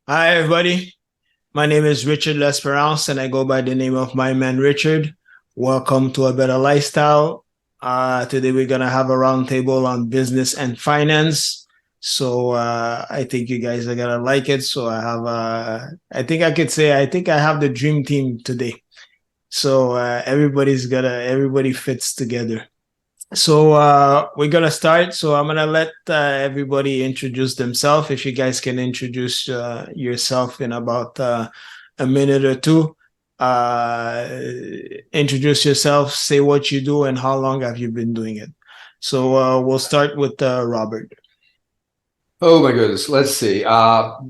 Hi, everybody. My name is Richard.lesperance, and I go by the name of my man Richard. Welcome to A Better Lifestyle. Today, we're going to have a roundtable on business and finance. So I think you guys are going to like it. So I think I could say, I think I have the dream team today. So everybody fits together. So we're gonna start. So I'm gonna let everybody introduce themselves. If you guys can introduce yourself in about a minute or two. Uh, Introduce yourself, say what you do, and how long have you been doing it. So we'll start with Robert. Oh my goodness. Let's see. I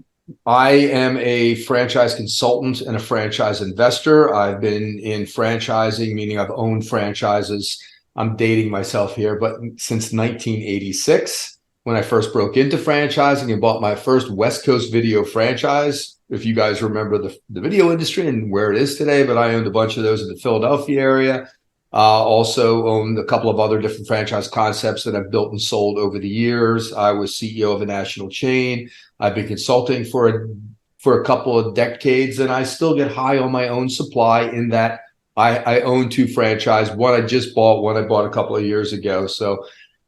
am a franchise consultant and a franchise investor. I've been in franchising, meaning I've owned franchises. I'm dating myself here, but since 1986, when I first broke into franchising and bought my first West Coast video franchise. If you guys remember the video industry and where it is today, but I owned a bunch of those in the Philadelphia area. Also owned a couple of other different franchise concepts that I've built and sold over the years. I was CEO of a national chain. I've been consulting for a couple of decades, and I still get high on my own supply in that I own two franchises. One I just bought, one I bought a couple of years ago. So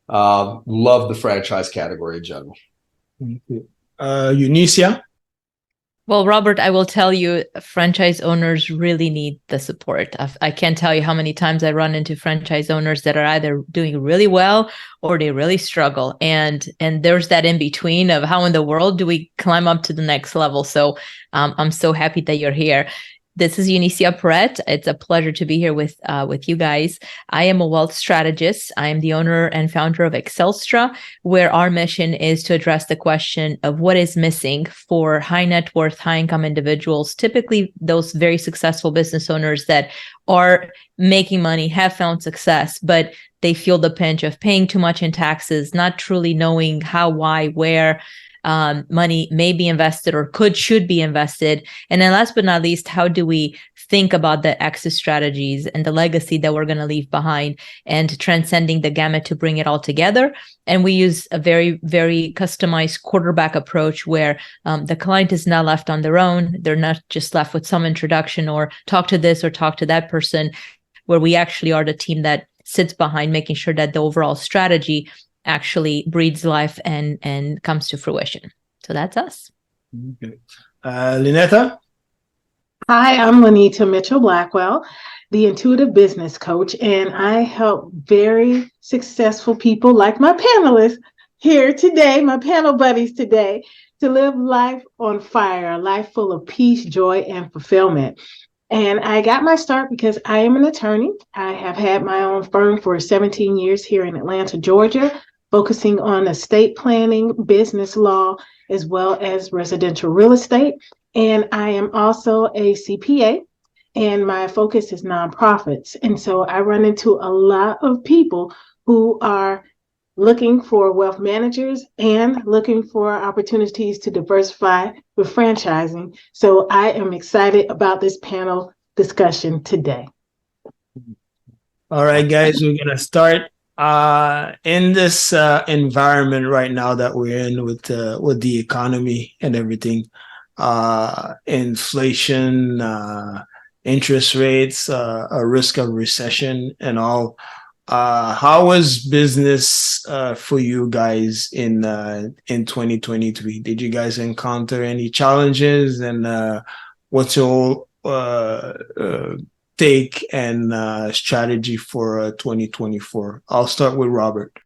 love the franchise category in general. Eunicia? Well, Robert, I will tell you, franchise owners really need the support. I can't tell you how many times I run into franchise owners that are either doing really well or they really struggle. And there's that in between of how in the world do we climb up to the next level. So I'm so happy that you're here. This is Eunicia Peret. It's a pleasure to be here with you guys. I am a wealth strategist. I am the owner and founder of Excelstra, where our mission is to address the question of what is missing for high net worth, high income individuals, typically those very successful business owners that are making money, have found success, but they feel the pinch of paying too much in taxes, not truly knowing how, why, where money may be invested or should be invested. And then last but not least, how do we think about the exit strategies and the legacy that we're going to leave behind and transcending the gamut to bring it all together? And we use a very, very customized quarterback approach where the client is not left on their own. They're not just left with some introduction or talk to this or talk to that person, where we actually are the team that sits behind making sure that the overall strategy actually breathes life and comes to fruition. So that's us. Okay. Lynita? Hi, I'm Lynita Blackwell, the intuitive business coach, and I help very successful people like my panelists here today, my panel buddies today, to live life on fire, a life full of peace, joy, and fulfillment. And I got my start because I am an attorney. I have had my own firm for 17 years here in Atlanta, Georgia, focusing on estate planning, business law, as well as residential real estate. And I am also a CPA, and my focus is nonprofits. And so I run into a lot of people who are looking for wealth managers and looking for opportunities to diversify with franchising. So I am excited about this panel discussion today. All right, guys, we're going to start. In this environment right now that we're in with the economy and everything, inflation, interest rates, a risk of recession and all, how was business for you guys in 2023? Did you guys encounter any challenges, and what's your take and strategy for 2024? I'll start with Robert.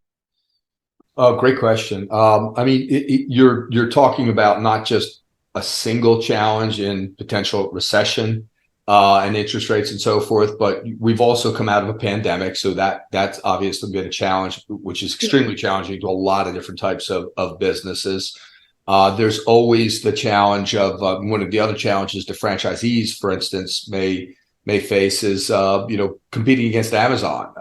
Oh, great question. I mean, you're talking about not just a single challenge in potential recession and interest rates and so forth, but we've also come out of a pandemic, so that's obviously been a challenge, which is extremely challenging to a lot of different types of businesses. There's always the challenge of one of the other challenges the franchisees, for instance, may face is competing against Amazon.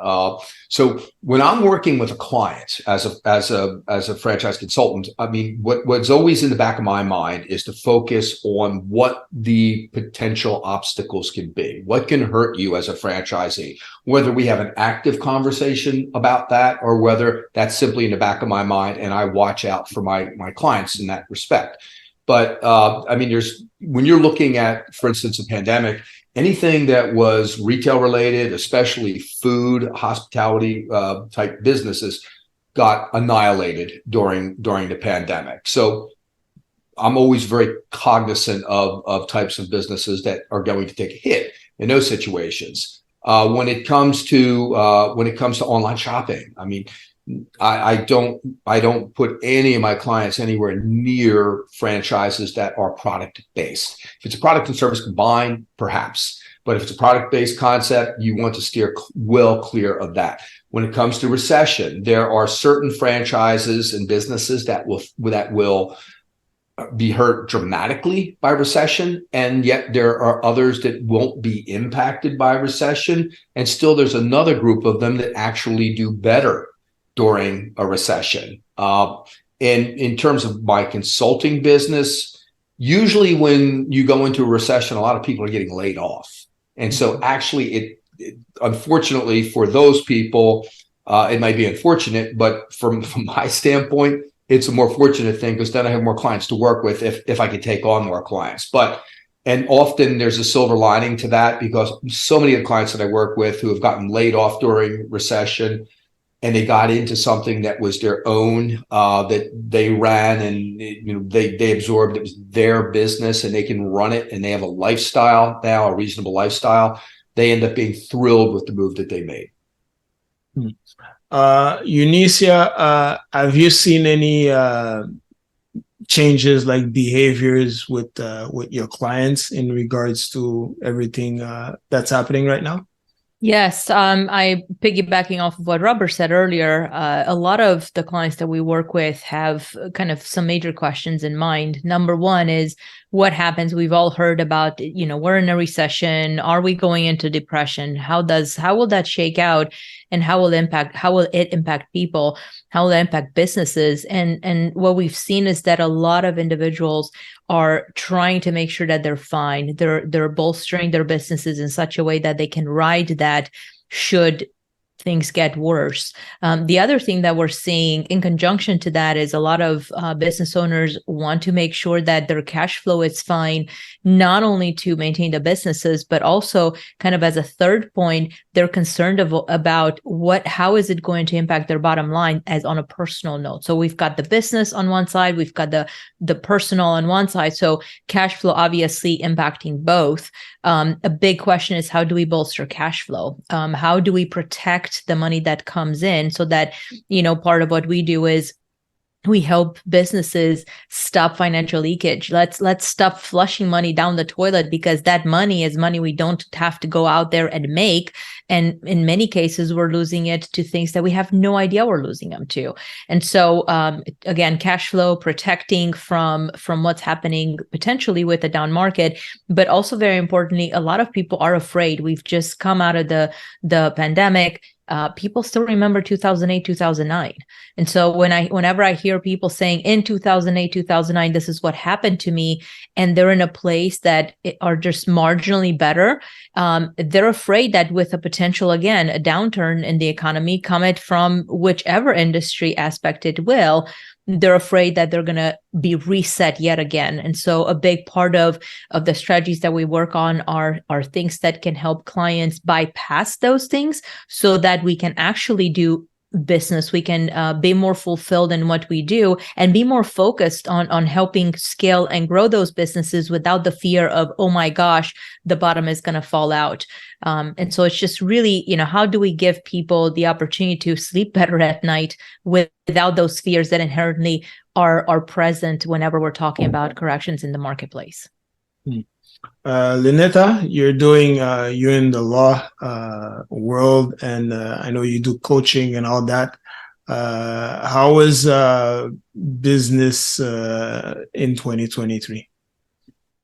So when I'm working with a client as a franchise consultant, I mean, what's always in the back of my mind is to focus on what the potential obstacles can be, what can hurt you as a franchisee, whether we have an active conversation about that or whether that's simply in the back of my mind and I watch out for my clients in that respect. But I mean, when you're looking at, for instance, a pandemic, anything that was retail related, especially food, hospitality type businesses, got annihilated during the pandemic. So I'm always very cognizant of types of businesses that are going to take a hit in those situations. When it comes to online shopping, I mean, I don't put any of my clients anywhere near franchises that are product based. If it's a product and service combined, perhaps, but if it's a product based concept, you want to steer well clear of that. When it comes to recession, there are certain franchises and businesses that will be hurt dramatically by recession, and yet there are others that won't be impacted by recession, and still there's another group of them that actually do better during a recession. And in terms of my consulting business, usually when you go into a recession, a lot of people are getting laid off. And so actually it unfortunately for those people, it might be unfortunate, but from my standpoint, it's a more fortunate thing, because then I have more clients to work with if I could take on more clients. And often there's a silver lining to that, because so many of the clients that I work with who have gotten laid off during recession, and they got into something that was their own, that they ran, and they absorbed, it was their business and they can run it, and they have a lifestyle now, a reasonable lifestyle. They end up being thrilled with the move that they made. Eunicia, have you seen any changes, like behaviors with your clients in regards to everything that's happening right now? Yes, I piggybacking off of what Robert said earlier, a lot of the clients that we work with have kind of some major questions in mind. Number one is, what happens? We've all heard about, we're in a recession. Are we going into depression? How will that shake out? And how will it impact people? How will it impact businesses? And what we've seen is that a lot of individuals are trying to make sure that they're fine. They're bolstering their businesses in such a way that they can ride that should things get worse. The other thing that we're seeing in conjunction to that is a lot of business owners want to make sure that their cash flow is fine, not only to maintain the businesses, but also kind of as a third point, they're concerned about how is it going to impact their bottom line as on a personal note. So we've got the business on one side, we've got the personal on one side. So cash flow obviously impacting both. A big question is, how do we bolster cash flow? How do we protect the money that comes in, so that, part of what we do is we help businesses stop financial leakage. Let's stop flushing money down the toilet, because that money is money we don't have to go out there and make. And in many cases, we're losing it to things that we have no idea we're losing them to. And so, again, cash flow, protecting from what's happening potentially with the down market, but also very importantly, a lot of people are afraid. We've just come out of the pandemic. People still remember 2008, 2009. And so whenever I hear people saying in 2008, 2009, this is what happened to me, and they're in a place that are just marginally better, they're afraid that with a potential, again, a downturn in the economy, come it from whichever industry aspect it will, they're afraid that they're going to be reset yet again. And so a big part of the strategies that we work on are things that can help clients bypass those things, so that we can actually do business. We can be more fulfilled in what we do, and be more focused on helping scale and grow those businesses without the fear of, oh my gosh, the bottom is going to fall out. And so it's just really, how do we give people the opportunity to sleep better at night without those fears that inherently are present whenever we're talking about corrections in the marketplace? Lynita, you're in the law world, and I know you do coaching and all that. How is business in 2023?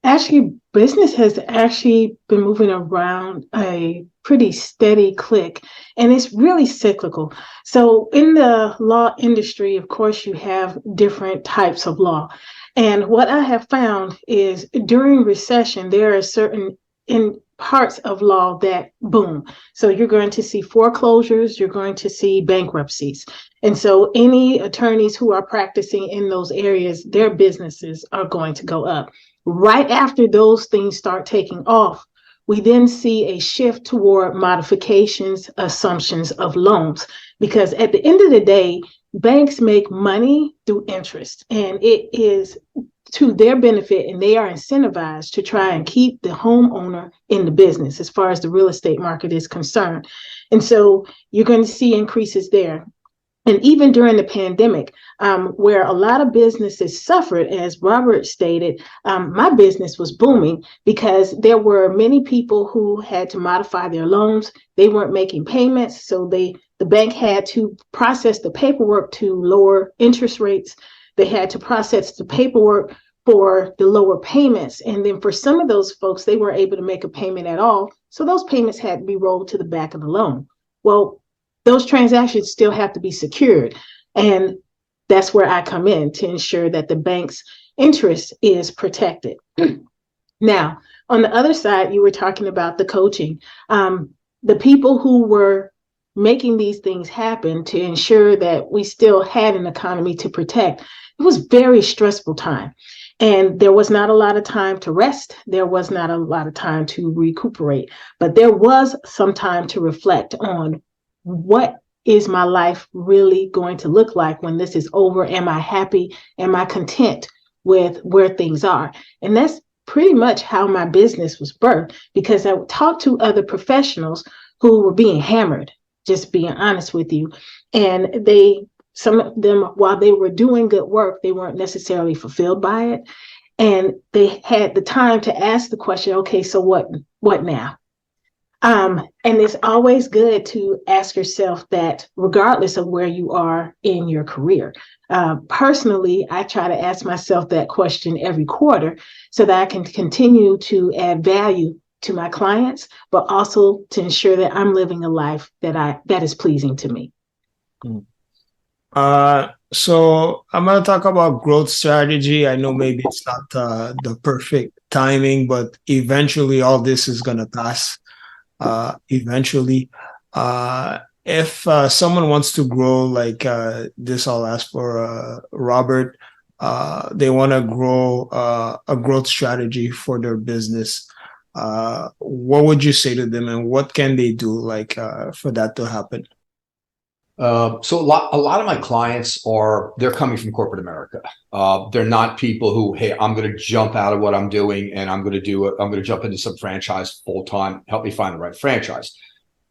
Actually, business has actually been moving around a pretty steady click, and it's really cyclical. So in the law industry, of course, you have different types of law. And what I have found is during recession, there are certain in parts of law that boom. So you're going to see foreclosures, you're going to see bankruptcies. And so any attorneys who are practicing in those areas, their businesses are going to go up. Right after those things start taking off, we then see a shift toward modifications, assumptions of loans, because at the end of the day, banks make money through interest, and it is to their benefit, and they are incentivized to try and keep the homeowner in the business as far as the real estate market is concerned. And so you're going to see increases there. And even during the pandemic, where a lot of businesses suffered, as Robert stated, my business was booming because there were many people who had to modify their loans. They weren't making payments, so the bank had to process the paperwork to lower interest rates. They had to process the paperwork for the lower payments. And then for some of those folks, they weren't able to make a payment at all. So those payments had to be rolled to the back of the loan. Well, those transactions still have to be secured. And that's where I come in to ensure that the bank's interest is protected. Now, on the other side, you were talking about the coaching. The people who were making these things happen to ensure that we still had an economy to protect, it was very stressful time. And there was not a lot of time to rest. There was not a lot of time to recuperate, but there was some time to reflect on what is my life really going to look like when this is over? Am I happy? Am I content with where things are? And that's pretty much how my business was birthed, because I would talk to other professionals who were being hammered, just being honest with you. And some of them, while they were doing good work, they weren't necessarily fulfilled by it. And they had the time to ask the question, okay, so what now? And it's always good to ask yourself that regardless of where you are in your career. Personally, I try to ask myself that question every quarter so that I can continue to add value to my clients, but also to ensure that I'm living a life that is pleasing to me. So I'm going to talk about growth strategy. I know maybe it's not the perfect timing, but eventually all this is going to pass. Eventually, if someone wants to grow like this, I'll ask for Robert. They want to grow a growth strategy for their business. What would you say to them, and what can they do like for that to happen? So a lot of my clients they're coming from corporate America. They're not people who, hey, I'm going to jump out of what I'm doing and I'm going to jump into some franchise full time. Help me find the right franchise.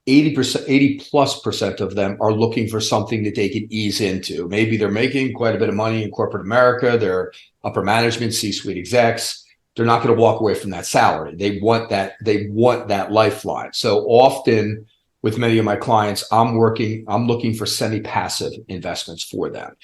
80+% of them are looking for something that they can ease into. Maybe they're making quite a bit of money in corporate America. They're upper management, C-suite execs. They're not going to walk away from that salary. They want that lifeline. So often, with many of my clients, I'm looking for semi-passive investments for them.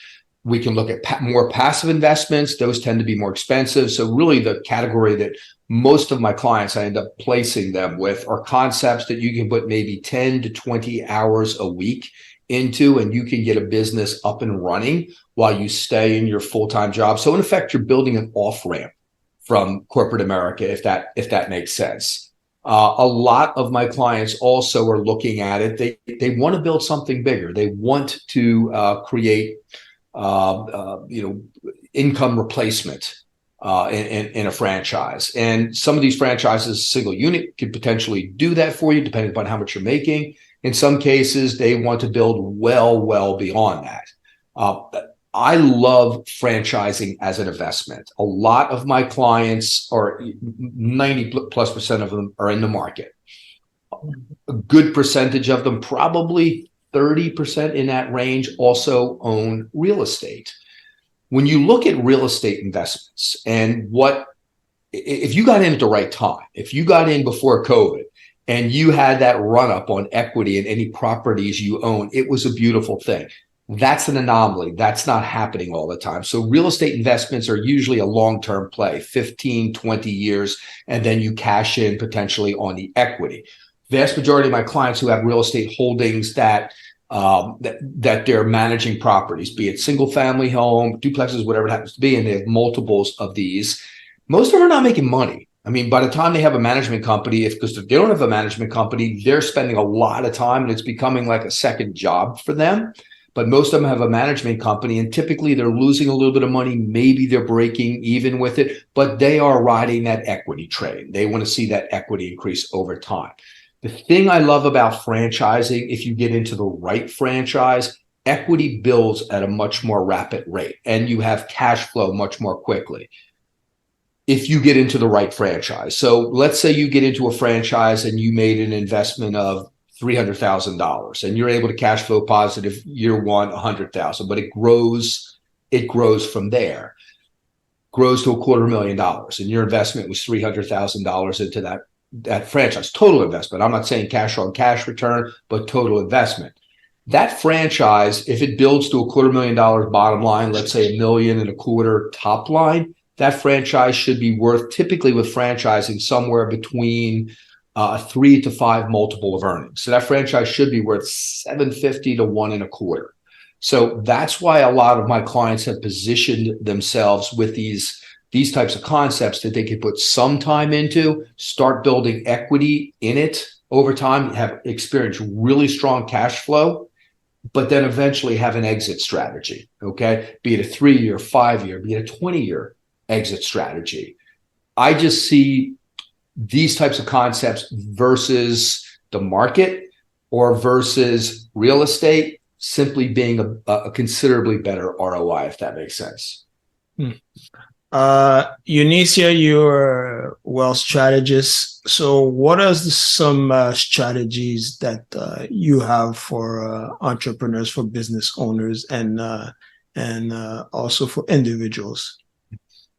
We can look at more passive investments. Those tend to be more expensive. So really the category that most of my clients I end up placing them with are concepts that you can put maybe 10 to 20 hours a week into, and you can get a business up and running while you stay in your full-time job. So in effect, you're building an off-ramp from corporate America, if that makes sense. A lot of my clients also are looking at it. They want to build something bigger. They want to create, income replacement in a franchise. And some of these franchises, single unit, could potentially do that for you, depending upon how much you're making. In some cases, they want to build well beyond that. I love franchising as an investment. A lot of my clients, or 90+% of them, are in the market. A good percentage of them, probably 30% in that range, also own real estate. When you look at real estate investments and if you got in at the right time, if you got in before COVID and you had that run up on equity in any properties you own, it was a beautiful thing. That's an anomaly. That's not happening all the time. So real estate investments are usually a long-term play, 15, 20 years, and then you cash in potentially on the equity. Vast majority of my clients who have real estate holdings that they're managing properties, be it single family home, duplexes, whatever it happens to be, and they have multiples of these. Most of them are not making money. I mean, by the time they have a management company, because if they don't have a management company, they're spending a lot of time and it's becoming like a second job for them. But most of them have a management company and typically they're losing a little bit of money. Maybe they're breaking even with it, but they are riding that equity train. They want to see that equity increase over time. The thing I love about franchising, if you get into the right franchise, equity builds at a much more rapid rate and you have cash flow much more quickly if you get into the right franchise. So let's say you get into a franchise and you made an investment of $300,000 and you're able to cash flow positive year one, 100,000, but it grows from there, grows to $250,000 and your investment was $300,000 into that franchise, total investment. I'm not saying cash on cash return, but total investment. That franchise, if it builds to $250,000 bottom line, let's say $1.25 million top line, that franchise should be worth, typically with franchising, somewhere between 3 to 5 multiple of earnings. So that franchise should be worth $750 to $1.25. So that's why a lot of my clients have positioned themselves with these types of concepts that they can put some time into, start building equity in it over time, have experienced really strong cash flow, but then eventually have an exit strategy, okay? Be it a 3-year, 5-year, be it a 20-year exit strategy. I just see these types of concepts versus the market or versus real estate simply being a considerably better ROI, if that makes sense. Eunicia, you're a wealth strategist. So what are some strategies that you have for entrepreneurs, for business owners, and also for individuals?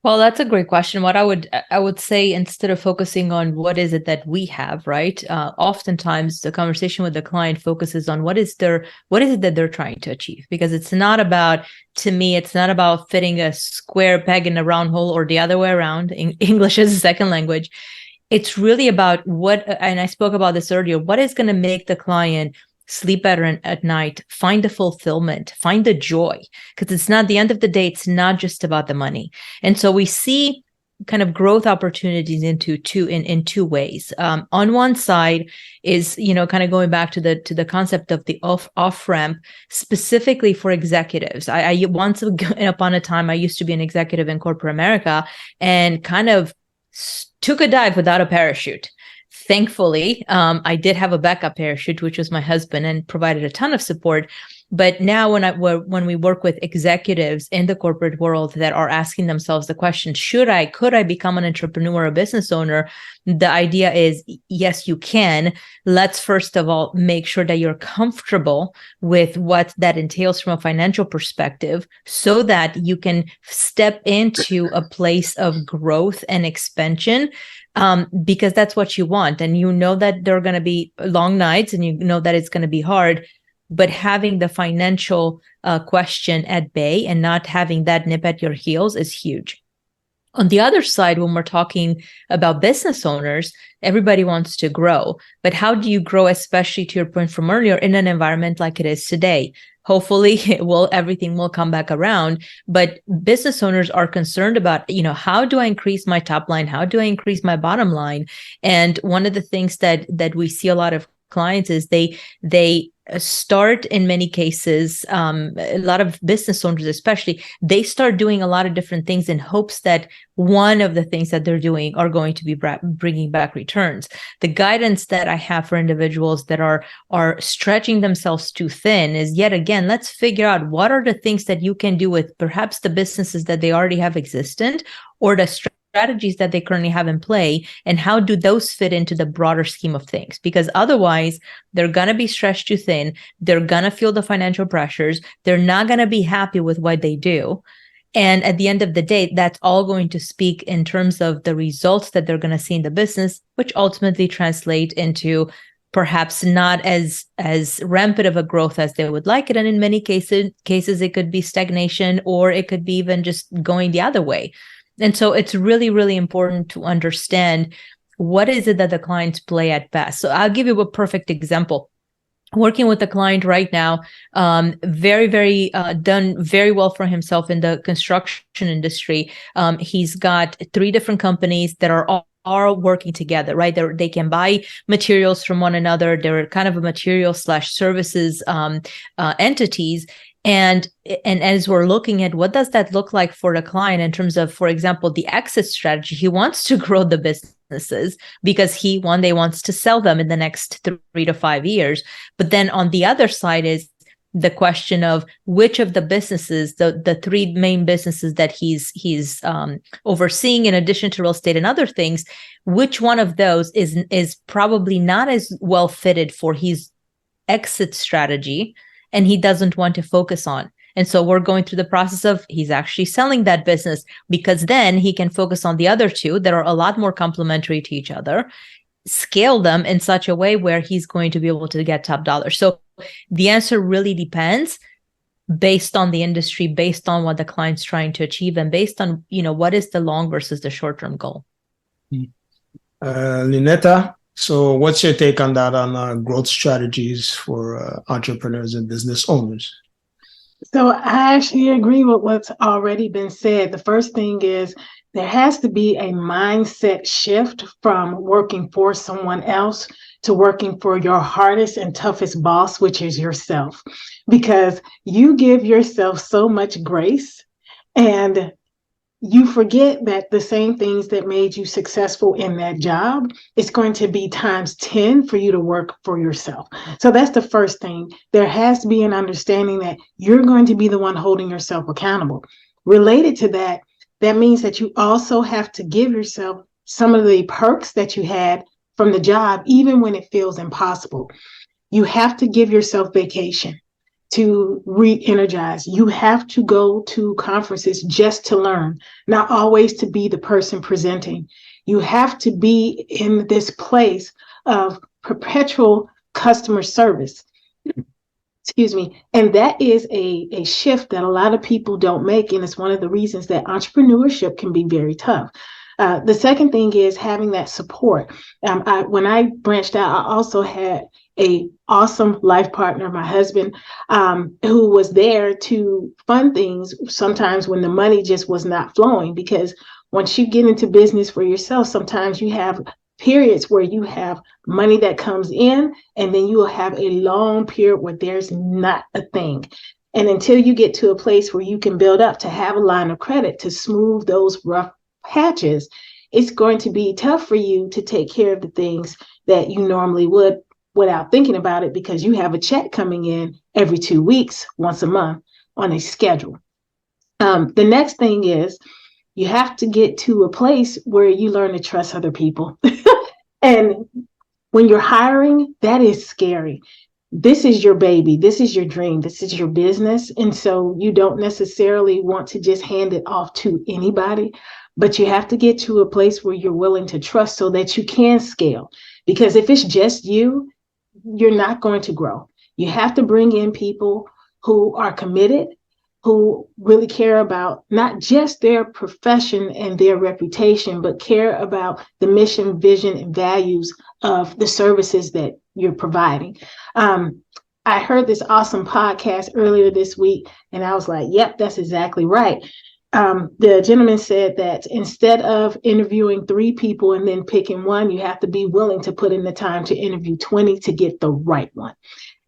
Well, that's a great question. What I would say, instead of focusing on what is it that we have, right? Oftentimes the conversation with the client focuses on what is it that they're trying to achieve, because it's not about, to me, it's not about fitting a square peg in a round hole or the other way around. English is a second language. It's really about what, and I spoke about this earlier, what is going to make the client sleep better at night, find the fulfillment, find the joy, because it's not, the end of the day, it's not just about the money. And so we see kind of growth opportunities in two ways. On one side is, kind of going back to the concept of the off ramp, specifically for executives. I once upon a time, I used to be an executive in corporate America and kind of took a dive without a parachute. Thankfully, I did have a backup parachute, which was my husband, and provided a ton of support. But now when we work with executives in the corporate world that are asking themselves the question, could I become an entrepreneur, a business owner? The idea is, yes, you can. Let's first of all make sure that you're comfortable with what that entails from a financial perspective, so that you can step into a place of growth and expansion. Because that's what you want. And you know that there are going to be long nights and you know that it's going to be hard, but having the financial question at bay and not having that nip at your heels is huge. On the other side, when we're talking about business owners, everybody wants to grow. But how do you grow, especially to your point from earlier, in an environment like it is today? Hopefully everything will come back around, but business owners are concerned about, how do I increase my top line? How do I increase my bottom line? And one of the things that we see a lot of clients is they start, in many cases, a lot of business owners especially, they start doing a lot of different things in hopes that one of the things that they're doing are going to be bringing back returns. The guidance that I have for individuals that are stretching themselves too thin is, yet again, let's figure out what are the things that you can do with perhaps the businesses that they already have existent, or the strategies that they currently have in play, and how do those fit into the broader scheme of things? Because otherwise, they're going to be stretched too thin. They're going to feel the financial pressures. They're not going to be happy with what they do. And at the end of the day, that's all going to speak in terms of the results that they're going to see in the business, which ultimately translate into perhaps not as rampant of a growth as they would like it. And in many cases, it could be stagnation, or it could be even just going the other way. And so it's really, really important to understand what is it that the clients play at best. So I'll give you a perfect example. Working with a client right now, very, very done very well for himself in the construction industry. He's got 3 different companies that are all are working together, right? They can buy materials from one another. They're kind of a material/services entities. And as we're looking at what does that look like for the client in terms of, for example, the exit strategy, he wants to grow the businesses because he one day wants to sell them in the next 3 to 5 years. But then on the other side is the question of which of the businesses, the three main businesses that he's overseeing, in addition to real estate and other things, which one of those is probably not as well fitted for his exit strategy, and he doesn't want to focus on. And so we're going through the process of he's actually selling that business because then he can focus on the other two that are a lot more complementary to each other, scale them in such a way where he's going to be able to get top dollar. So the answer really depends based on the industry, based on what the client's trying to achieve, and based on, what is the long versus the short-term goal. Lynita, so what's your take on that, on growth strategies for entrepreneurs and business owners? So I actually agree with what's already been said. The first thing is there has to be a mindset shift from working for someone else to working for your hardest and toughest boss, which is yourself, because you give yourself so much grace and you forget that the same things that made you successful in that job, it's going to be times 10 for you to work for yourself. So that's the first thing. There has to be an understanding that you're going to be the one holding yourself accountable. Related to that, that means that you also have to give yourself some of the perks that you had from the job, even when it feels impossible. You have to give yourself vacation to re-energize. You have to go to conferences just to learn, not always to be the person presenting. You have to be in this place of perpetual customer service. Excuse me. And that is a shift that a lot of people don't make. And it's one of the reasons that entrepreneurship can be very tough. The second thing is having that support. When I branched out, I also had an awesome life partner, my husband, who was there to fund things sometimes when the money just was not flowing. Because once you get into business for yourself, sometimes you have periods where you have money that comes in, and then you will have a long period where there's not a thing. And until you get to a place where you can build up to have a line of credit to smooth those rough patches, it's going to be tough for you to take care of the things that you normally would without thinking about it, because you have a check coming in every 2 weeks, once a month on a schedule. The next thing is you have to get to a place where you learn to trust other people. And when you're hiring, that is scary. This is your baby. This is your dream. This is your business. And so you don't necessarily want to just hand it off to anybody, but you have to get to a place where you're willing to trust so that you can scale. Because if it's just you, you're not going to grow. You have to bring in people who are committed, who really care about not just their profession and their reputation, but care about the mission, vision, and values of the services that you're providing. I heard this awesome podcast earlier this week, and I was like, yep, that's exactly right. The gentleman said that instead of interviewing 3 people and then picking one, you have to be willing to put in the time to interview 20 to get the right one.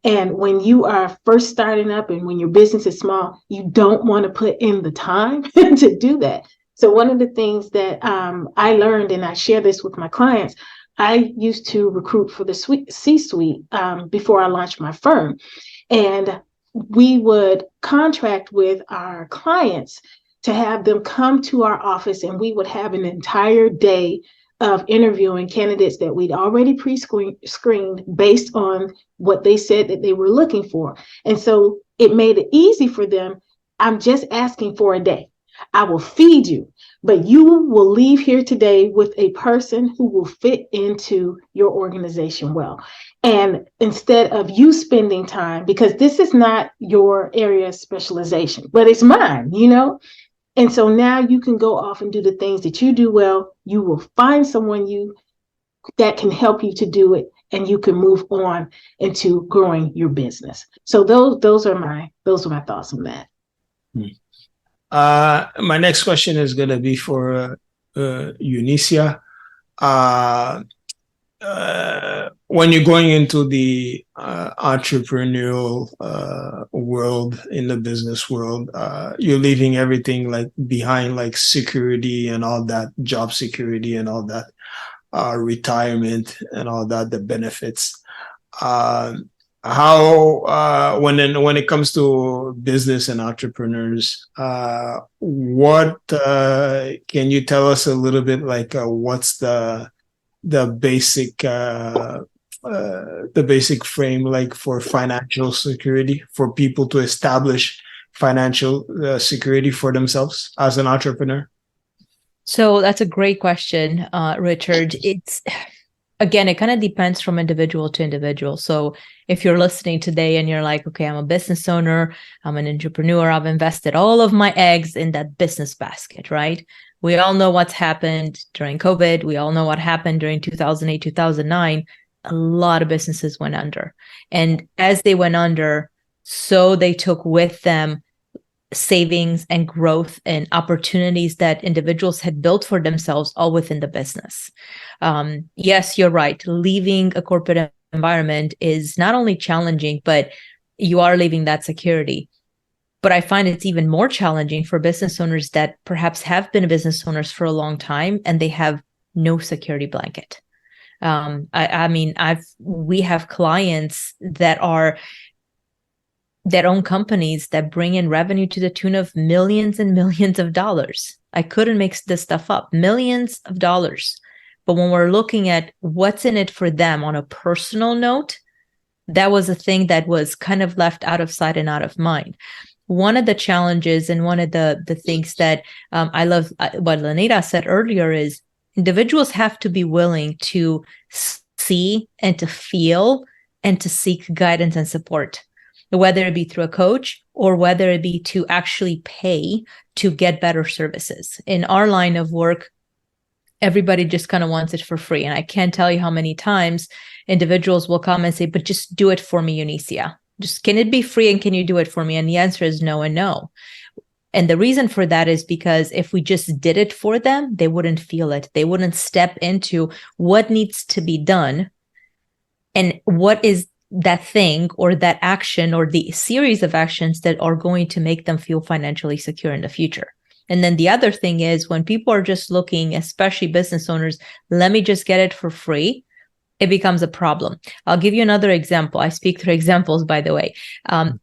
And when you are first starting up and when your business is small, you don't want to put in the time to do that. So one of the things that I learned, and I share this with my clients, I used to recruit for the C-suite before I launched my firm. And we would contract with our clients to have them come to our office, and we would have an entire day of interviewing candidates that we'd already pre-screened based on what they said that they were looking for. And so it made it easy for them. I'm just asking for a day. I will feed you, but you will leave here today with a person who will fit into your organization well. And instead of you spending time, because this is not your area of specialization, but it's mine, And so now you can go off and do the things that you do well. You will find someone that can help you to do it, and you can move on into growing your business. So those are my thoughts on that. My next question is going to be for Eunicia. when you're going into the entrepreneurial world, in the business world, you're leaving everything like behind, like security and all that, job security and all that, retirement and all that, the benefits. How when it comes to business and entrepreneurs, what can you tell us a little bit, like what's the basic the basic frame, like for financial security, for people to establish financial security for themselves as an entrepreneur? So that's a great question, Richard. It's again, it kind of depends from individual to individual. So if you're listening today and you're like, okay, I'm a business owner, I'm an entrepreneur, I've invested all of my eggs in that business basket, right? We all know what's happened during COVID. We all know what happened during 2008, 2009. A lot of businesses went under. And as they went under, so they took with them savings and growth and opportunities that individuals had built for themselves all within the business. Yes, you're right. Leaving a corporate environment is not only challenging, but you are leaving that security. But I find it's even more challenging for business owners that perhaps have been business owners for a long time and they have no security blanket. We have clients that own companies that bring in revenue to the tune of millions and millions of dollars. I couldn't make this stuff up, millions of dollars. But when we're looking at what's in it for them on a personal note, that was a thing that was kind of left out of sight and out of mind. One of the challenges and one of the things that I love what Lynita said earlier is individuals have to be willing to see and to feel and to seek guidance and support, whether it be through a coach or whether it be to actually pay to get better services. In our line of work, everybody just kind of wants it for free. And I can't tell you how many times individuals will come and say, but just do it for me, Eunicia. Just, can it be free and can you do it for me? And the answer is no and no. And the reason for that is because if we just did it for them, they wouldn't feel it. They wouldn't step into what needs to be done and what is that thing or that action or the series of actions that are going to make them feel financially secure in the future. And then the other thing is when people are just looking, especially business owners, let me just get it for free, it becomes a problem. I'll give you another example. I speak through examples, by the way.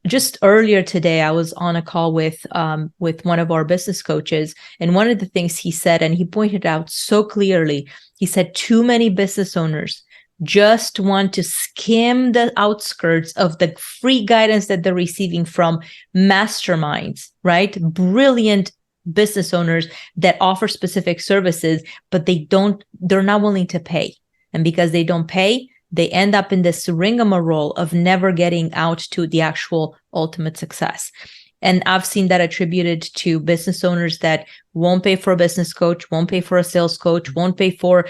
Just earlier today, I was on a call with one of our business coaches. And one of the things he said, and he pointed out so clearly, he said, too many business owners just want to skim the outskirts of the free guidance that they're receiving from masterminds, right? Brilliant business owners that offer specific services, but they're not willing to pay. And because they don't pay, they end up in this rigmarole of never getting out to the actual ultimate success. And I've seen that attributed to business owners that won't pay for a business coach, won't pay for a sales coach, won't pay for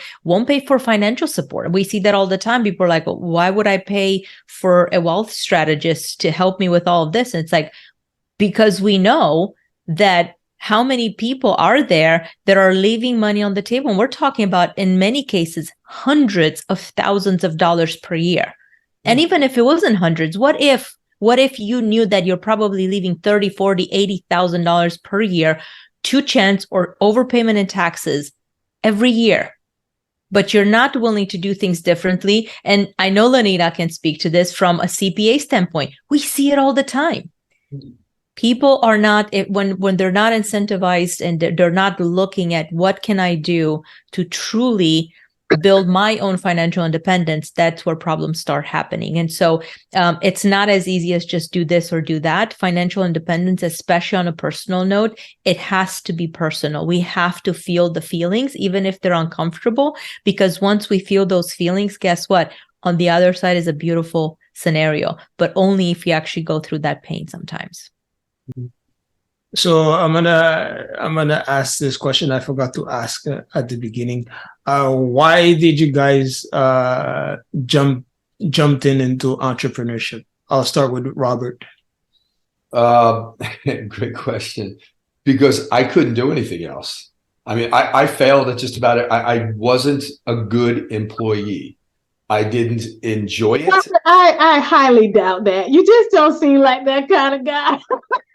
financial support. We see that all the time. People are like, why would I pay for a wealth strategist to help me with all of this? And it's like, because we know that how many people are there that are leaving money on the table? And we're talking about, in many cases, hundreds of thousands of dollars per year. And even if it wasn't hundreds, what if you knew that you're probably leaving $30,000, $40,000, $80,000 per year to chance or overpayment in taxes every year, but you're not willing to do things differently? And I know Lynita can speak to this from a CPA standpoint. We see it all the time. People are not, when they're not incentivized and they're not looking at what can I do to truly build my own financial independence, that's where problems start happening. And so it's not as easy as just do this or do that. Financial independence, especially on a personal note, it has to be personal. We have to feel the feelings, even if they're uncomfortable, because once we feel those feelings, guess what? On the other side is a beautiful scenario, but only if you actually go through that pain sometimes. So I'm gonna ask this question I forgot to ask at the beginning. Why did you guys jumped into entrepreneurship? I'll start with Robert. Great question. Because I couldn't do anything else. I mean, I failed at just about it. I wasn't a good employee. I didn't enjoy it. I highly doubt that. You just don't seem like that kind of guy.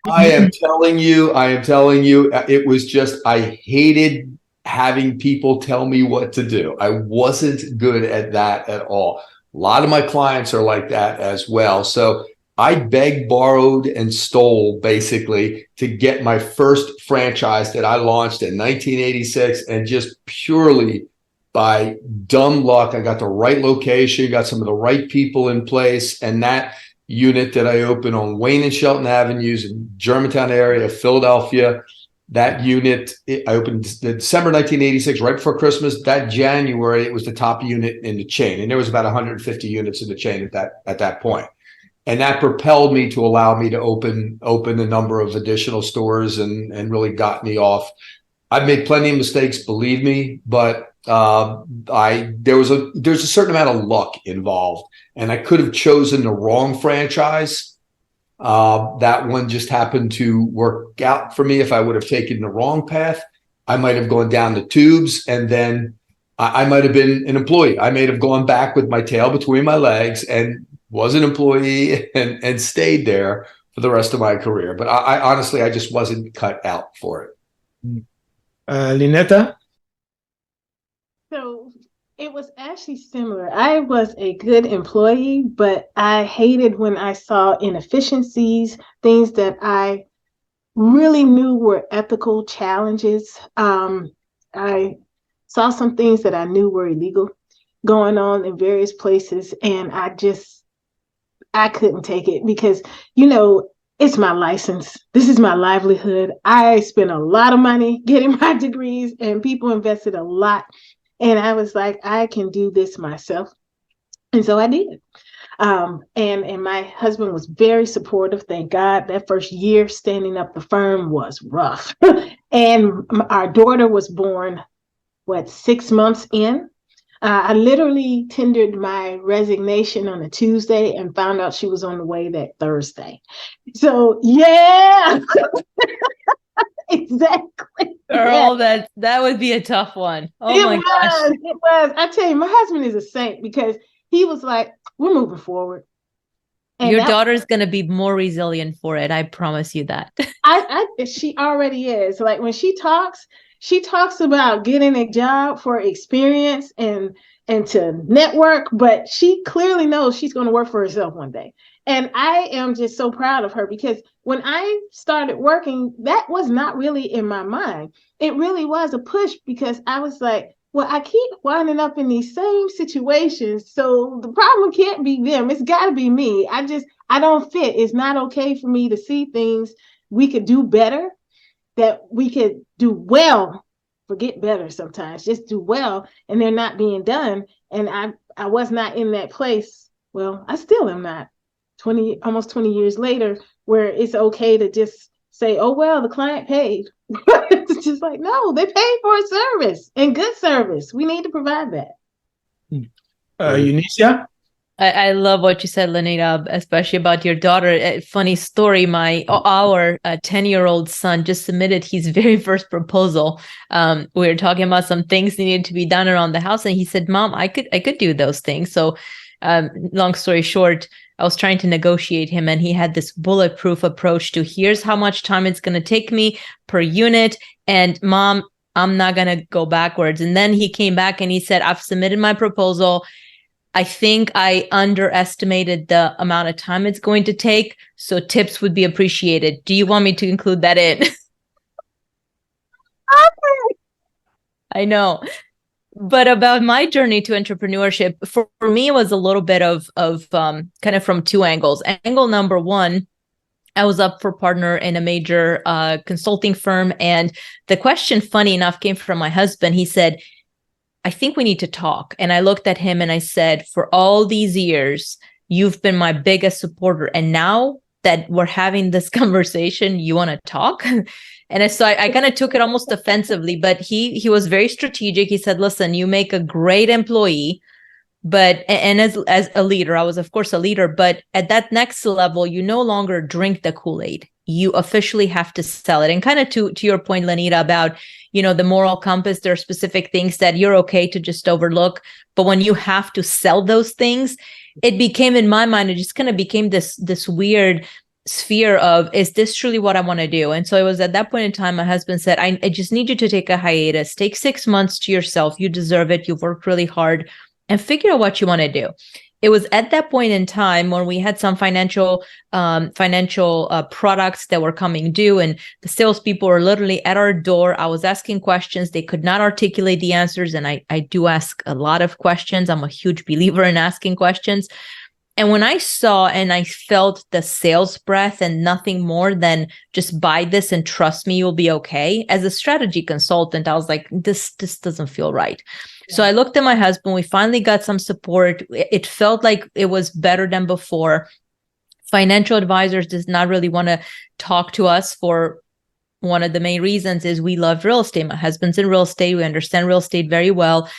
I am telling you, it was just, I hated having people tell me what to do. I wasn't good at that at all. A lot of my clients are like that as well. So I begged, borrowed, and stole basically to get my first franchise that I launched in 1986. And just purely by dumb luck, I got the right location, got some of the right people in place. And that unit that I opened on Wayne and Shelton Avenues in Germantown area of Philadelphia, that unit, I opened December 1986, right before Christmas. That January, it was the top unit in the chain. And there was about 150 units in the chain at that point. And that propelled me to allow me to open a number of additional stores and really got me off. I've made plenty of mistakes, believe me, but there's a certain amount of luck involved, and I could have chosen the wrong franchise. That one just happened to work out for me. If I would have taken the wrong path, I might have gone down the tubes, and then I might have been an employee. I may have gone back with my tail between my legs and was an employee and stayed there for the rest of my career. But I honestly, I just wasn't cut out for it. Lynita? So it was actually similar. I was a good employee, but I hated when I saw inefficiencies, things that I really knew were ethical challenges. I saw some things that I knew were illegal going on in various places, and I couldn't take it because, it's my license. This is my livelihood. I spent a lot of money getting my degrees, and people invested a lot. And I was like, I can do this myself. And so I did. And my husband was very supportive. Thank God. That first year standing up the firm was rough. And our daughter was born, 6 months in. I literally tendered my resignation on a Tuesday and found out she was on the way that Thursday. So, yeah, exactly. Girl, that would be a tough one. Oh my gosh. It was. I tell you, my husband is a saint because he was like, we're moving forward. And your daughter's going to be more resilient for it. I promise you that. She already is. Like when she talks about getting a job for experience and to network, but she clearly knows she's going to work for herself one day. And I am just so proud of her because when I started working, that was not really in my mind. It really was a push because I was like, well, I keep winding up in these same situations. So the problem can't be them. It's got to be me. I don't fit. It's not okay for me to see things we could do better, that we could do well, forget better sometimes, just do well, and they're not being done. And I was not in that place. Well, I still am not. Almost 20 years later, where it's okay to just say, oh, well, the client paid. It's just like, no, they paid for a service and good service. We need to provide that. Eunicia? I love what you said, Lynita, especially about your daughter. Funny story, our 10-year-old son just submitted his very first proposal. We were talking about some things that needed to be done around the house, and he said, Mom, I could do those things. So long story short, I was trying to negotiate him, and he had this bulletproof approach to here's how much time it's going to take me per unit. And Mom, I'm not going to go backwards. And then he came back and he said, I've submitted my proposal. I think I underestimated the amount of time it's going to take. So tips would be appreciated. Do you want me to include that in? I know. But about my journey to entrepreneurship, for me, it was a little bit of kind of from two angles. Angle number one, I was up for partner in a major consulting firm. And the question, funny enough, came from my husband. He said, I think we need to talk. And I looked at him and I said, for all these years, you've been my biggest supporter. And now that we're having this conversation, you want to talk? And so I kind of took it almost offensively, but he was very strategic. He said, listen, you make a great employee, and as a leader, I was of course a leader, but at that next level, you no longer drink the Kool-Aid. you officially have to sell it. And kind of to your point, Lynita, about, the moral compass, there are specific things that you're okay to just overlook. But when you have to sell those things, it became, in my mind, it just kind of became this weird sphere of, is this truly what I want to do? And so it was at that point in time, my husband said, I just need you to take a hiatus, take 6 months to yourself. You deserve it. You've worked really hard, and figure out what you want to do. It was at that point in time when we had some financial products that were coming due, and the salespeople were literally at our door. I was asking questions. They could not articulate the answers. And I do ask a lot of questions. I'm a huge believer in asking questions. And when I saw and I felt the sales breath and nothing more than just buy this and trust me, you'll be okay. As a strategy consultant, I was like, this doesn't feel right. Yeah. So I looked at my husband. We finally got some support. It felt like it was better than before. Financial advisors does not really want to talk to us for one of the main reasons is we love real estate. My husband's in real estate. We understand real estate very well.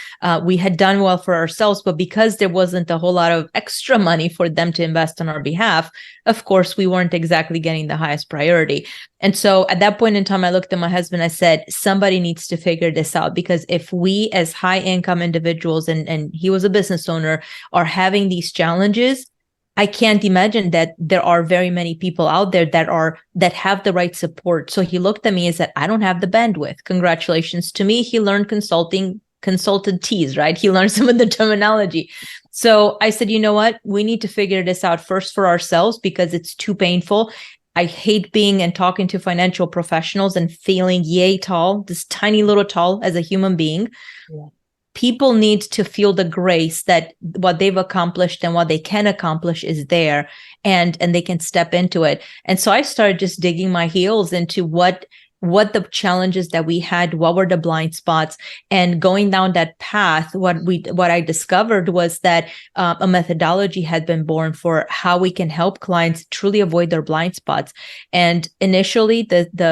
We had done well for ourselves, but because there wasn't a whole lot of extra money for them to invest on our behalf, of course, we weren't exactly getting the highest priority. And so at that point in time, I looked at my husband, I said, somebody needs to figure this out, because if we as high income individuals, and he was a business owner, are having these challenges, I can't imagine that there are very many people out there that have the right support. So he looked at me and said, I don't have the bandwidth. Congratulations to me. He learned consultancies, right? He learned some of the terminology. So I said, you know what? We need to figure this out first for ourselves, because it's too painful. I hate being and talking to financial professionals and feeling yay tall, this tiny little tall as a human being. Yeah. People need to feel the grace that what they've accomplished and what they can accomplish is there, and they can step into it. And so I started just digging my heels into what the challenges that we had, what were the blind spots, and going down that path. What I discovered was that a methodology had been born for how we can help clients truly avoid their blind spots. And initially,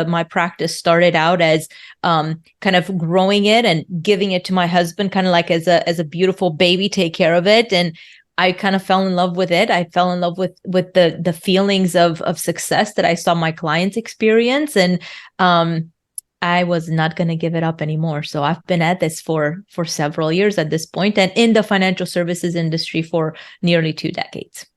my practice started out as kind of growing it and giving it to my husband, kind of like as a beautiful baby, take care of it. And I kind of fell in love with it. I fell in love with the feelings of success that I saw my clients experience. And I was not going to give it up anymore. So I've been at this for several years at this point, and in the financial services industry for nearly 2 decades.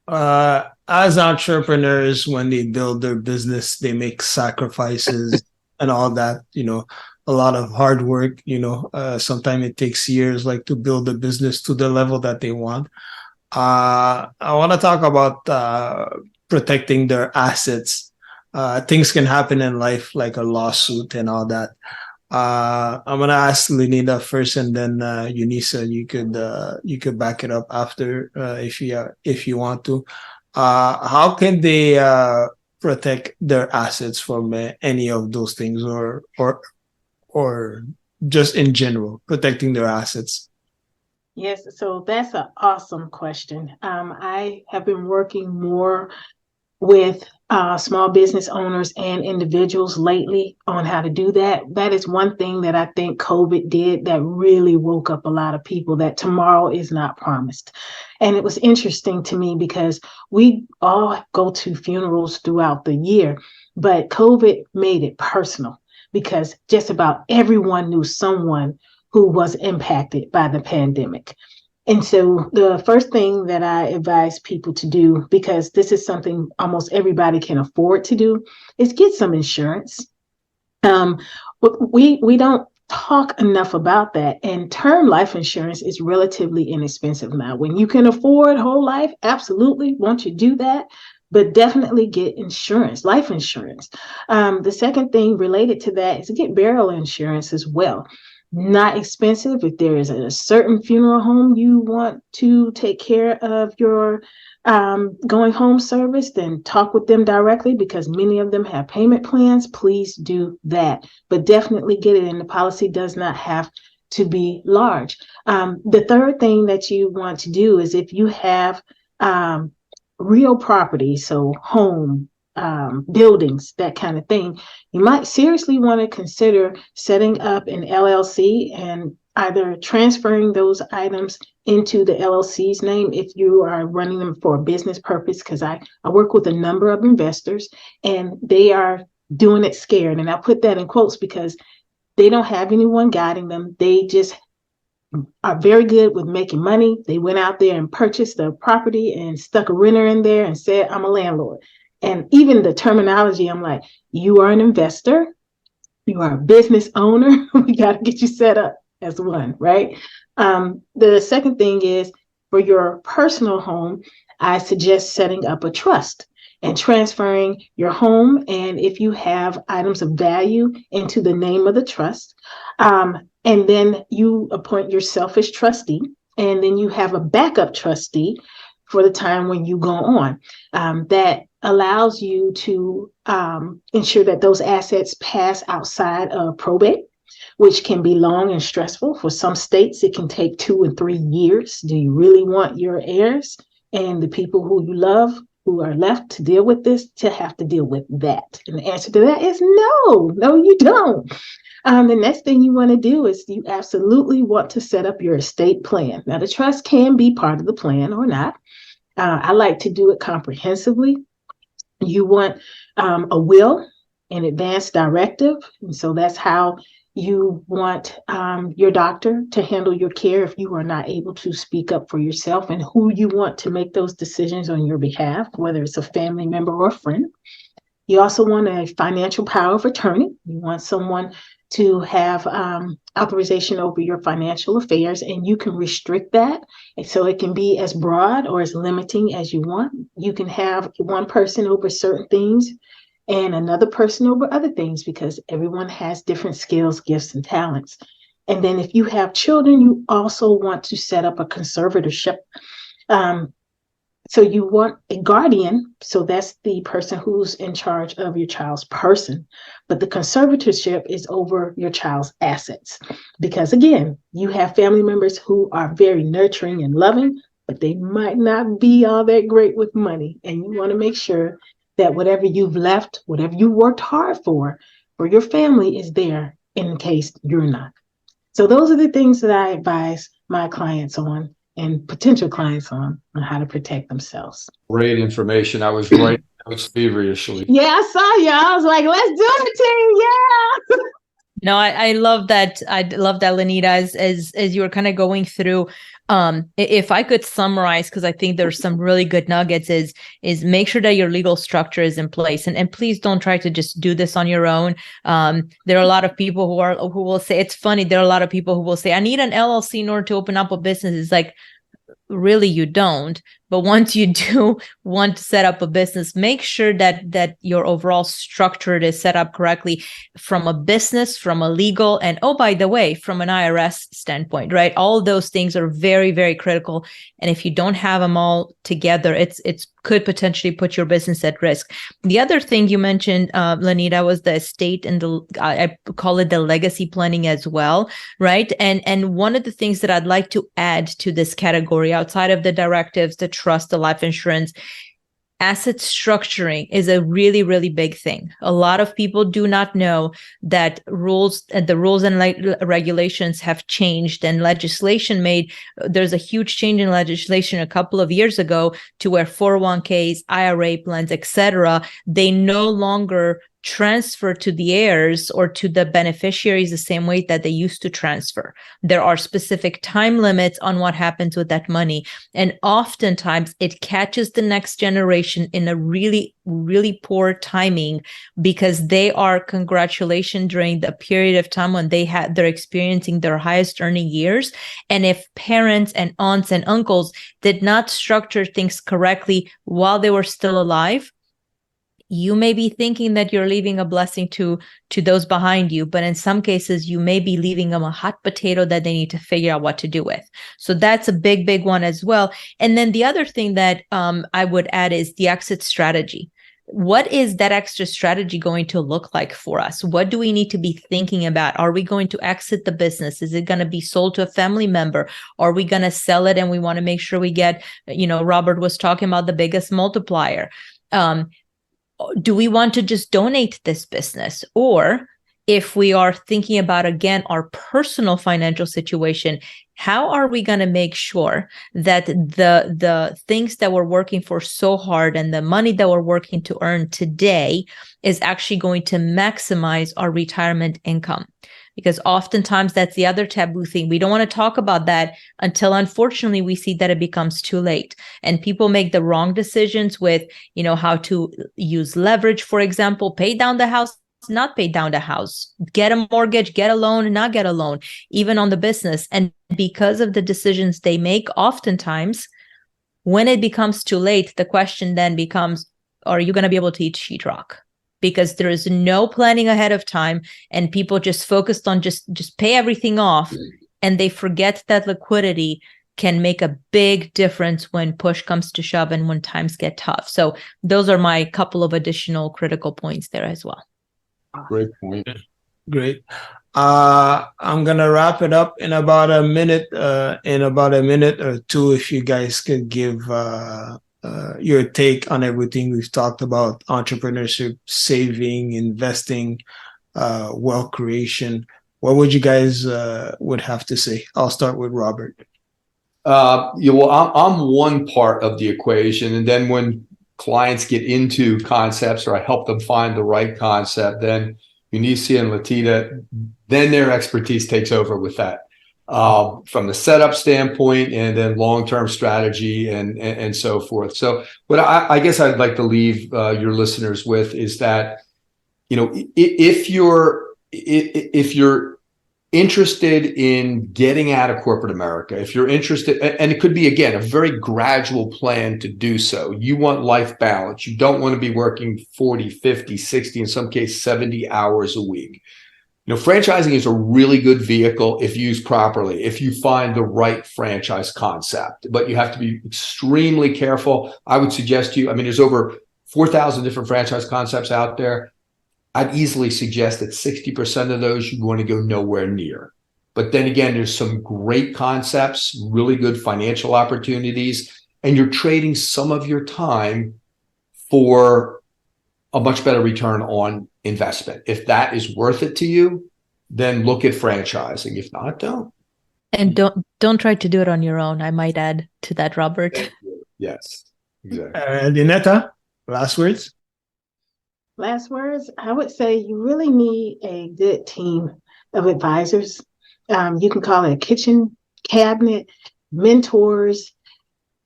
As entrepreneurs, when they build their business, they make sacrifices and all that, a lot of hard work, sometimes it takes years to build a business to the level that they want. I want to talk about protecting their assets. Things can happen in life, like a lawsuit and all that. I'm going to ask Lynita first, and then Eunicia, you could back it up after if you want to. How can they protect their assets from any of those things, or just in general, protecting their assets? Yes, so that's an awesome question. I have been working more with small business owners and individuals lately on how to do that. That is one thing that I think COVID did that really woke up a lot of people, that tomorrow is not promised. And it was interesting to me because we all go to funerals throughout the year, but COVID made it personal, because just about everyone knew someone who was impacted by the pandemic. And so the first thing that I advise people to do, because this is something almost everybody can afford to do, is get some insurance. We don't talk enough about that. And term life insurance is relatively inexpensive now. When you can afford whole life, absolutely, won't you do that? But definitely get insurance, life insurance. The second thing related to that is to get burial insurance as well. Not expensive. If there is a certain funeral home you want to take care of your going home service, then talk with them directly, because many of them have payment plans. Please do that, but definitely get it. And the policy does not have to be large. The third thing that you want to do is, if you have real property, so home, buildings, that kind of thing, you might seriously want to consider setting up an LLC and either transferring those items into the LLC's name if you are running them for a business purpose, because I work with a number of investors and they are doing it scared. And I put that in quotes because they don't have anyone guiding them. They just are very good with making money. They went out there and purchased a property and stuck a renter in there and said, I'm a landlord. And even the terminology, I'm like, you are an investor, you are a business owner. We got to get you set up as one, right? The second thing is, for your personal home, I suggest setting up a trust and transferring your home, and if you have items of value, into the name of the trust. And then you appoint yourself as trustee, and then you have a backup trustee for the time when you go on. That allows you to ensure that those assets pass outside of probate, which can be long and stressful. For some states, it can take 2 and 3 years. Do you really want your heirs and the people who you love who are left to deal with this to have to deal with that? And the answer to that is no, you don't. The next thing you want to do is you absolutely want to set up your estate plan. Now, the trust can be part of the plan or not. I like to do it comprehensively. You want a will, an advance directive. And so that's how you want your doctor to handle your care if you are not able to speak up for yourself, and who you want to make those decisions on your behalf, whether it's a family member or a friend. You also want a financial power of attorney. You want someone to have authorization over your financial affairs, and you can restrict that. And so it can be as broad or as limiting as you want. You can have one person over certain things and another person over other things, because everyone has different skills, gifts, and talents. And then if you have children, you also want to set up a conservatorship. So you want a guardian. So that's the person who's in charge of your child's person. But the conservatorship is over your child's assets. Because again, you have family members who are very nurturing and loving, but they might not be all that great with money. And you want to make sure that whatever you've left, whatever you worked hard for your family, is there in case you're not. So those are the things that I advise my clients on, and potential clients on how to protect themselves. Great information. I was writing notes feverishly. Yeah, I saw you. I was like, let's do it, team. Yeah. No, I love that. I love that, Lynita, as you were kind of going through. If I could summarize, because I think there's some really good nuggets, is make sure that your legal structure is in place, and please don't try to just do this on your own. There are a lot of people who will say, it's funny. There are a lot of people who will say, I need an LLC in order to open up a business. It's like, really, you don't. But once you do want to set up a business, make sure that your overall structure is set up correctly from a business, from a legal, and oh, by the way, from an IRS standpoint, right? All those things are very, very critical. And if you don't have them all together, it's could potentially put your business at risk. The other thing you mentioned, Lynita, was the estate and I call it the legacy planning as well, right? And one of the things that I'd like to add to this category, outside of the directives, the trust, the life insurance, asset structuring is a really, really big thing. A lot of people do not know that the rules and regulations have changed, and there's a huge change in legislation a couple of years ago to where 401ks, IRA plans, etc., they no longer transfer to the heirs or to the beneficiaries the same way that they used to transfer. There are specific time limits on what happens with that money. And oftentimes it catches the next generation in a really, really poor timing, because they are congratulations during the period of time when they're experiencing their highest earning years. And if parents and aunts and uncles did not structure things correctly while they were still alive, you may be thinking that you're leaving a blessing to those behind you, but in some cases, you may be leaving them a hot potato that they need to figure out what to do with. So that's a big, big one as well. And then the other thing that I would add is the exit strategy. What is that extra strategy going to look like for us? What do we need to be thinking about? Are we going to exit the business? Is it going to be sold to a family member? Are we going to sell it? And we want to make sure we get, Robert was talking about the biggest multiplier. Do we want to just donate this business? Or if we are thinking about, again, our personal financial situation, how are we going to make sure that the things that we're working for so hard and the money that we're working to earn today is actually going to maximize our retirement income? Because oftentimes that's the other taboo thing. We don't want to talk about that until, unfortunately, we see that it becomes too late. And people make the wrong decisions with, how to use leverage, for example, pay down the house, not pay down the house, get a mortgage, get a loan, not get a loan, even on the business. And because of the decisions they make, oftentimes, when it becomes too late, the question then becomes, are you going to be able to eat sheetrock? Because there is no planning ahead of time, and people just focused on just pay everything off, and they forget that liquidity can make a big difference when push comes to shove and when times get tough. So those are my couple of additional critical points there as well. Great point. Great. I'm gonna wrap it up in about a minute. In about a minute or two, if you guys could give your take on everything we've talked about: entrepreneurship, saving, investing, wealth creation. What would you guys would have to say? I'll start with Robert. I'm one part of the equation, and then when clients get into concepts, or I help them find the right concept, then Eunicia and Lynita, then their expertise takes over with that, from the setup standpoint, and then long-term strategy and so forth. So what I guess I'd like to leave your listeners with is that, if you're interested in getting out of corporate America, if you're interested, and it could be, again, a very gradual plan to do so. You want life balance. You don't want to be working 40, 50, 60, in some case, 70 hours a week. Franchising is a really good vehicle if used properly, if you find the right franchise concept, but you have to be extremely careful. I would suggest to you, there's over 4,000 different franchise concepts out there. I'd easily suggest that 60% of those you want to go nowhere near. But then again, there's some great concepts, really good financial opportunities, and you're trading some of your time for a much better return on investment. If that is worth it to you, then look at franchising. If not, don't. And don't try to do it on your own. I might add to that, Robert. Yes, exactly. Lynita, last words? Last words, I would say you really need a good team of advisors. You can call it a kitchen cabinet, mentors,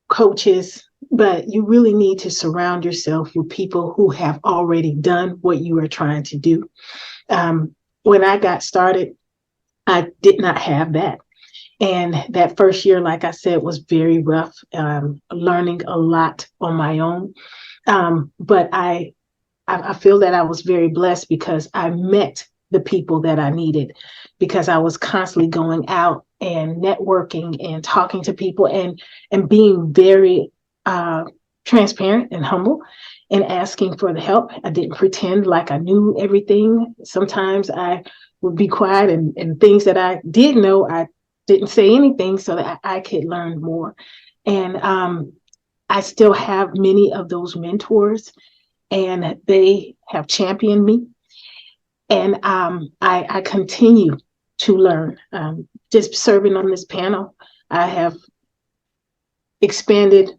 coaches, but you really need to surround yourself with people who have already done what you are trying to do. When I got started, I did not have that. And that first year, like I said, was very rough, learning a lot on my own. But I feel that I was very blessed because I met the people that I needed, because I was constantly going out and networking and talking to people and being very transparent and humble and asking for the help. I didn't pretend like I knew everything. Sometimes I would be quiet and things that I did know, I didn't say anything so that I could learn more. And I still have many of those mentors, and they have championed me. And I continue to learn. Just serving on this panel, I have expanded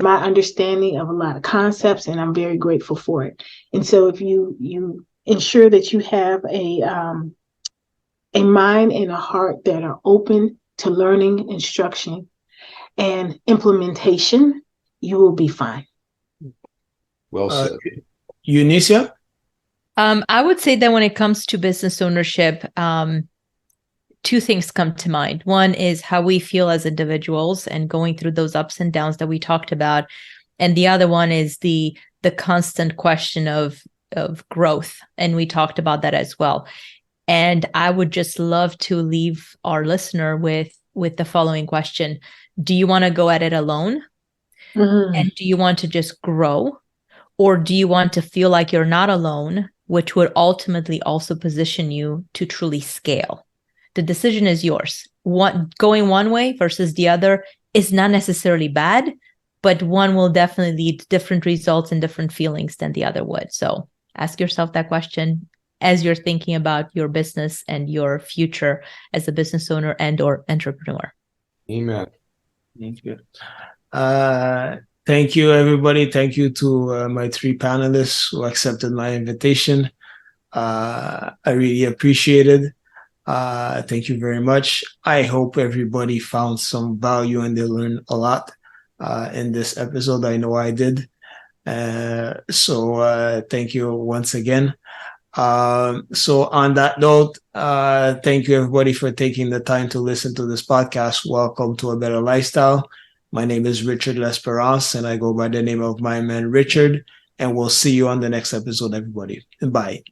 my understanding of a lot of concepts, and I'm very grateful for it. And so if you ensure that you have a mind and a heart that are open to learning, instruction, and implementation, you will be fine. Well said. Eunicia? I would say that when it comes to business ownership, two things come to mind. One is how we feel as individuals and going through those ups and downs that we talked about. And the other one is the constant question of growth. And we talked about that as well. And I would just love to leave our listener with the following question. Do you want to go at it alone? Mm-hmm. And do you want to just grow? Or do you want to feel like you're not alone, which would ultimately also position you to truly scale? The decision is yours. Going one way versus the other is not necessarily bad, but one will definitely lead to different results and different feelings than the other would. So ask yourself that question as you're thinking about your business and your future as a business owner and or entrepreneur. Amen. Thank you. Thank you, everybody. Thank you to my three panelists who accepted my invitation. I really appreciate it. Thank you very much. I hope everybody found some value and they learned a lot in this episode. I know I did. So thank you once again. So on that note, thank you everybody for taking the time to listen to this podcast. Welcome to A Better Lifestyle. My name is Richard.lesperance, and I go by the name of my man Richard. And we'll see you on the next episode, everybody. Bye.